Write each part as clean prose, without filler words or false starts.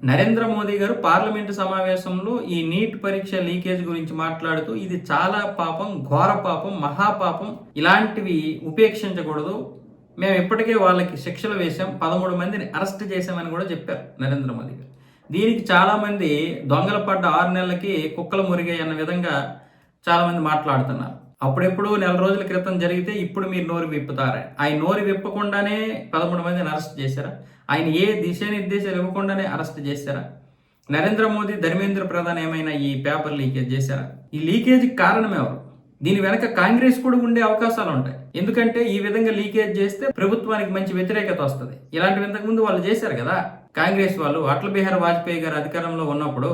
నరేంద్ర మోదీ గారు పార్లమెంటు సమావేశంలో ఈ నీట్ పరీక్ష లీకేజ్ గురించి మాట్లాడుతూ ఇది చాలా పాపం, ఘోర పాపం, మహాపాపం, ఇలాంటివి ఉపేక్షించకూడదు, మేము ఇప్పటికే వాళ్ళకి శిక్షలు వేశాం, 13 మందిని అరెస్ట్ చేశామని కూడా చెప్పారు నరేంద్ర మోదీ గారు. దీనికి చాలామంది దొంగలు పడ్డ 6 నెలలకి కుక్కలు మురిగాయి అన్న విధంగా చాలామంది మాట్లాడుతున్నారు. అప్పుడెప్పుడు నెల రోజుల క్రితం జరిగితే ఇప్పుడు మీరు నోరు విప్పుతారా? ఆయన నోరు విప్పకుండానే 13 మందిని అరెస్ట్ చేశారా? ఆయన ఏ దిశానిర్దేశాలు ఇవ్వకుండానే అరెస్ట్ చేశారా? నరేంద్ర మోదీ, ధర్మేంద్ర ప్రధాన్ ఏమైనా ఈ పేపర్ లీకేజ్ చేశారా? ఈ లీకేజ్కి కారణం ఎవరు? దీని వెనక కాంగ్రెస్ కూడా ఉండే అవకాశాలు ఉంటాయి. ఎందుకంటే ఈ విధంగా లీకేజ్ చేస్తే ప్రభుత్వానికి మంచి వ్యతిరేకత వస్తుంది. ఇలాంటివి ఇంతకుముందు వాళ్ళు చేశారు కదా. కాంగ్రెస్ వాళ్ళు అటల్ బిహారీ వాజ్పేయి గారు అధికారంలో ఉన్నప్పుడు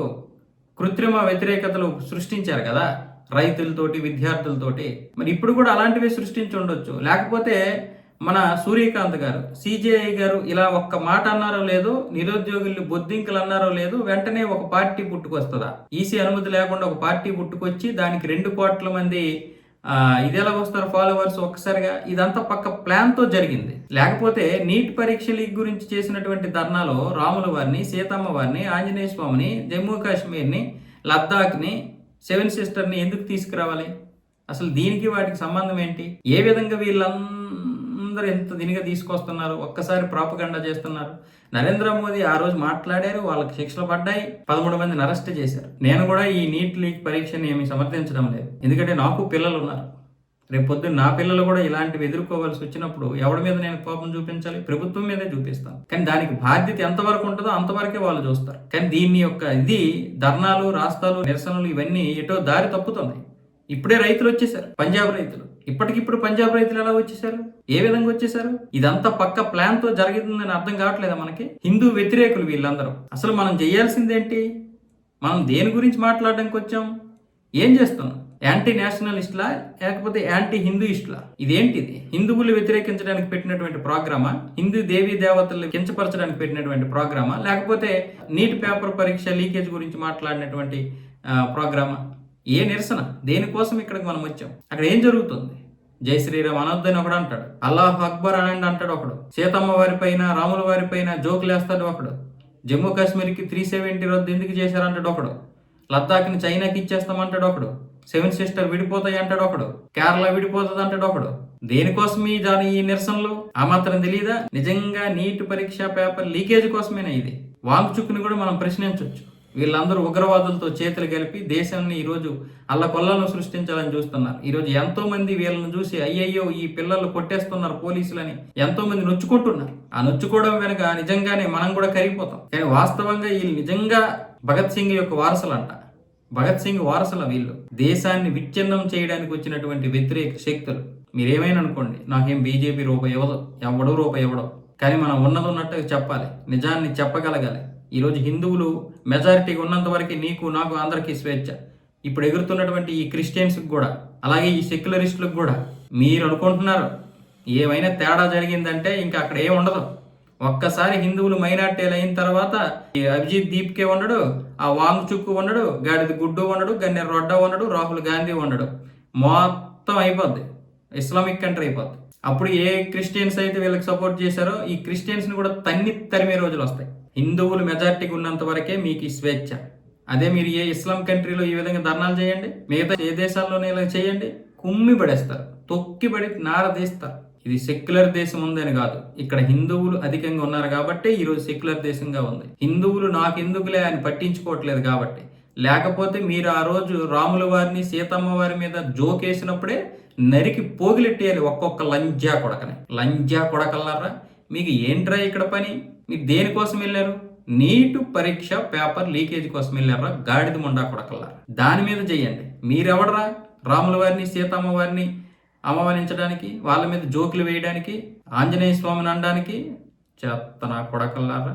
కృత్రిమ వ్యతిరేకతలు సృష్టించారు కదా, రైతులతోటి, విద్యార్థులతోటి. మరి ఇప్పుడు కూడా అలాంటివి సృష్టించి ఉండొచ్చు. లేకపోతే మన సూర్యకాంత్ గారు, సిజేఐ గారు ఇలా ఒక్క మాట అన్నారో లేదో, నిరుద్యోగులు బొద్దింకలు అన్నారో లేదు, వెంటనే ఒక పార్టీ పుట్టుకొస్తుందా? ఈసీ అనుమతి లేకుండా ఒక పార్టీ పుట్టుకొచ్చి దానికి 2 కోట్ల మంది ఇదేలా వస్తారు ఫాలోవర్స్ ఒక్కసారిగా? ఇదంతా పక్క ప్లాన్ తో జరిగింది. లేకపోతే నీట్ పరీక్ష లీక్ గురించి చేసినటువంటి ధర్నాలో రాముల వారిని, సీతమ్మ వారిని, ఆంజనేయ స్వామిని, జమ్మూ కాశ్మీర్ని, లద్దాఖ్ని, 7 సిస్టర్ని ఎందుకు తీసుకురావాలి? అసలు దీనికి వాటికి సంబంధం ఏంటి? ఏ విధంగా వీళ్ళందరూ ఎంత దీనిగా తీసుకొస్తున్నారు? ఒక్కసారి ప్రాపగండా చేస్తున్నారు. నరేంద్ర మోదీ ఆ రోజు మాట్లాడారు, వాళ్ళకి శిక్షలు పడ్డాయి, 13 మందిని అరెస్ట్ చేశారు. నేను కూడా ఈ నీట్ లీక్ పరీక్షని ఏమి సమర్థించడం లేదు, ఎందుకంటే నాకు పిల్లలు ఉన్నారు. రేపు పొద్దున్న నా పిల్లలు కూడా ఇలాంటివి ఎదుర్కోవాల్సి వచ్చినప్పుడు ఎవరి మీద నేను కోపం చూపించాలి? ప్రభుత్వం మీదే చూపిస్తాను. కానీ దానికి బాధ్యత ఎంతవరకు ఉంటుందో అంతవరకే వాళ్ళు చూస్తారు. కానీ దీని యొక్క ధర్నాలు, రాస్తాలు, నిరసనలు ఇవన్నీ ఎటో దారి తప్పుతున్నాయి. ఇప్పుడే రైతులు వచ్చేసారు, పంజాబ్ రైతులు. ఇప్పటికిప్పుడు పంజాబ్ రైతులు ఎలా వచ్చేసారు? ఏ విధంగా వచ్చేసారు? ఇదంతా పక్క ప్లాన్ తో జరుగుతుందని అర్థం కావట్లేదా మనకి? హిందూ వ్యతిరేకులు వీళ్ళందరూ. అసలు మనం చేయాల్సిందేంటి? మనం దేని గురించి మాట్లాడడానికి వచ్చాం? ఏం చేస్తున్నాం? యాంటీ నేషనలిస్టులా లేకపోతే యాంటీ హిందూయిస్టులా? ఇదేంటిది? హిందువులు వ్యతిరేకించడానికి పెట్టినటువంటి ప్రోగ్రామా? హిందూ దేవీ దేవతలు కించపరచడానికి పెట్టినటువంటి ప్రోగ్రామా? లేకపోతే నీట్ పేపర్ పరీక్ష లీకేజ్ గురించి మాట్లాడినటువంటి ప్రోగ్రామా? ఏ నిరసన? దేనికోసం ఇక్కడికి మనం వచ్చాం? అక్కడ ఏం జరుగుతుంది? జై శ్రీరామ్ అనొద్దని ఒకడు అంటాడు, అల్లాహ్ అక్బర్ అనండి అంటాడు ఒకడు, సీతమ్మ వారి పైన, రాముల వారి పైన జోకులు వేస్తాడు ఒకడు, జమ్మూ కాశ్మీర్కి 370 రద్దు ఎందుకు చేశారంటాడు ఒకడు, లద్దాఖ్ని చైనాకి ఇచ్చేస్తామంటాడు ఒకడు, 7 సిస్టర్ విడిపోతాయి అంటాడు ఒకడు, కేరళ విడిపోతుంది అంటాడు ఒకడు. దేనికోసం ఈ నిరసనలు? ఆ మాత్రం తెలియదా? నిజంగా నీట్ పరీక్ష పేపర్ లీకేజ్ కోసమేనా ఇది? వాంగ్చుక్ని కూడా మనం ప్రశ్నించవచ్చు. వీళ్ళందరూ ఉగ్రవాదులతో చేతులు కలిపి దేశాన్ని ఈరోజు అల్లకొల్లను సృష్టించాలని చూస్తున్నారు. ఈరోజు ఎంతో మంది వీళ్ళని చూసి అయ్యయ్యో ఈ పిల్లలు కొట్టేస్తున్నారు పోలీసులని ఎంతో మంది నొచ్చుకుంటున్నారు. ఆ నొచ్చుకోవడం వెనక నిజంగానే మనం కూడా కరిగిపోతాం. కానీ వాస్తవంగా వీళ్ళు నిజంగా భగత్ సింగ్ యొక్క వారసులంట. భగత్ సింగ్ వారసుల వీళ్ళు. దేశాన్ని విచ్ఛిన్నం చేయడానికి వచ్చినటువంటి వ్యతిరేక శక్తులు. మీరేమైనా అనుకోండి, నాకేం బీజేపీ రూపాయి ఇవ్వదు, ఎవడో రూపాయి ఇవ్వడం. కానీ మనం ఉన్నది ఉన్నట్టుగా చెప్పాలి, నిజాన్ని చెప్పగలగాలి. ఈరోజు హిందువులు మెజారిటీగా ఉన్నంత వరకు నీకు, నాకు, అందరికీ స్వేచ్ఛ. ఇప్పుడు ఎగురుతున్నటువంటి ఈ క్రిస్టియన్స్కి కూడా, అలాగే ఈ సెక్యులరిస్టులకు కూడా మీరు అనుకుంటున్నారు ఏమైనా తేడా జరిగిందంటే ఇంకా అక్కడ ఏం ఉండదు. ఒక్కసారి హిందువులు మైనార్టీలు అయిన తర్వాత అభిజిత్ దీప్కే ఉండడు, ఆ వాంగ్చుక్ ఉండడు, గాడిద గుడ్డు ఉండడు, గన్నెర రొడ్డ ఉండడు, రాహుల్ గాంధీ ఉండడు. మొత్తం అయిపోద్ది, ఇస్లామిక్ కంట్రీ అయిపోద్ది. అప్పుడు ఏ క్రిస్టియన్స్ అయితే వీళ్ళకి సపోర్ట్ చేశారో ఈ క్రిస్టియన్స్ని కూడా తరిమే రోజులు వస్తాయి. హిందువులు మెజారిటీగా ఉన్నంత వరకే మీకు ఈ స్వేచ్ఛ. అదే మీరు ఏ ఇస్లాం కంట్రీలో ఈ విధంగా ధర్నాలు చేయండి, మిగతా ఏ దేశాల్లోనే ఇలా చేయండి, కుమ్మి పడేస్తారు, తొక్కిపడి నారదీస్తారు. ఇది సెక్యులర్ దేశం ఉందని కాదు, ఇక్కడ హిందువులు అధికంగా ఉన్నారు కాబట్టి ఈరోజు సెక్యులర్ దేశంగా ఉంది. హిందువులు నాకెందుకులే అని పట్టించుకోవట్లేదు కాబట్టి. లేకపోతే మీరు ఆ రోజు రాముల వారిని, సీతమ్మ వారి మీద జోకేసినప్పుడే నరికి పోగిలెట్టేయాలి ఒక్కొక్క లంజా కొడకల్లారా. మీకు ఏంట్రా ఇక్కడ పని? మీరు దేనికోసం వెళ్ళారు? నీటు పరీక్ష పేపర్ లీకేజ్ కోసం వెళ్ళారా? గాడిద ముండా కొడకల్లారా. దాని మీద చెయ్యండి. మీరెవడరా రాముల వారిని, సీతమ్మ వారిని అవమానించడానికి, వాళ్ళ మీద జోకులు వేయడానికి, ఆంజనేయ స్వామిని అనడానికి? చెత్తనా కొడకల్లారా.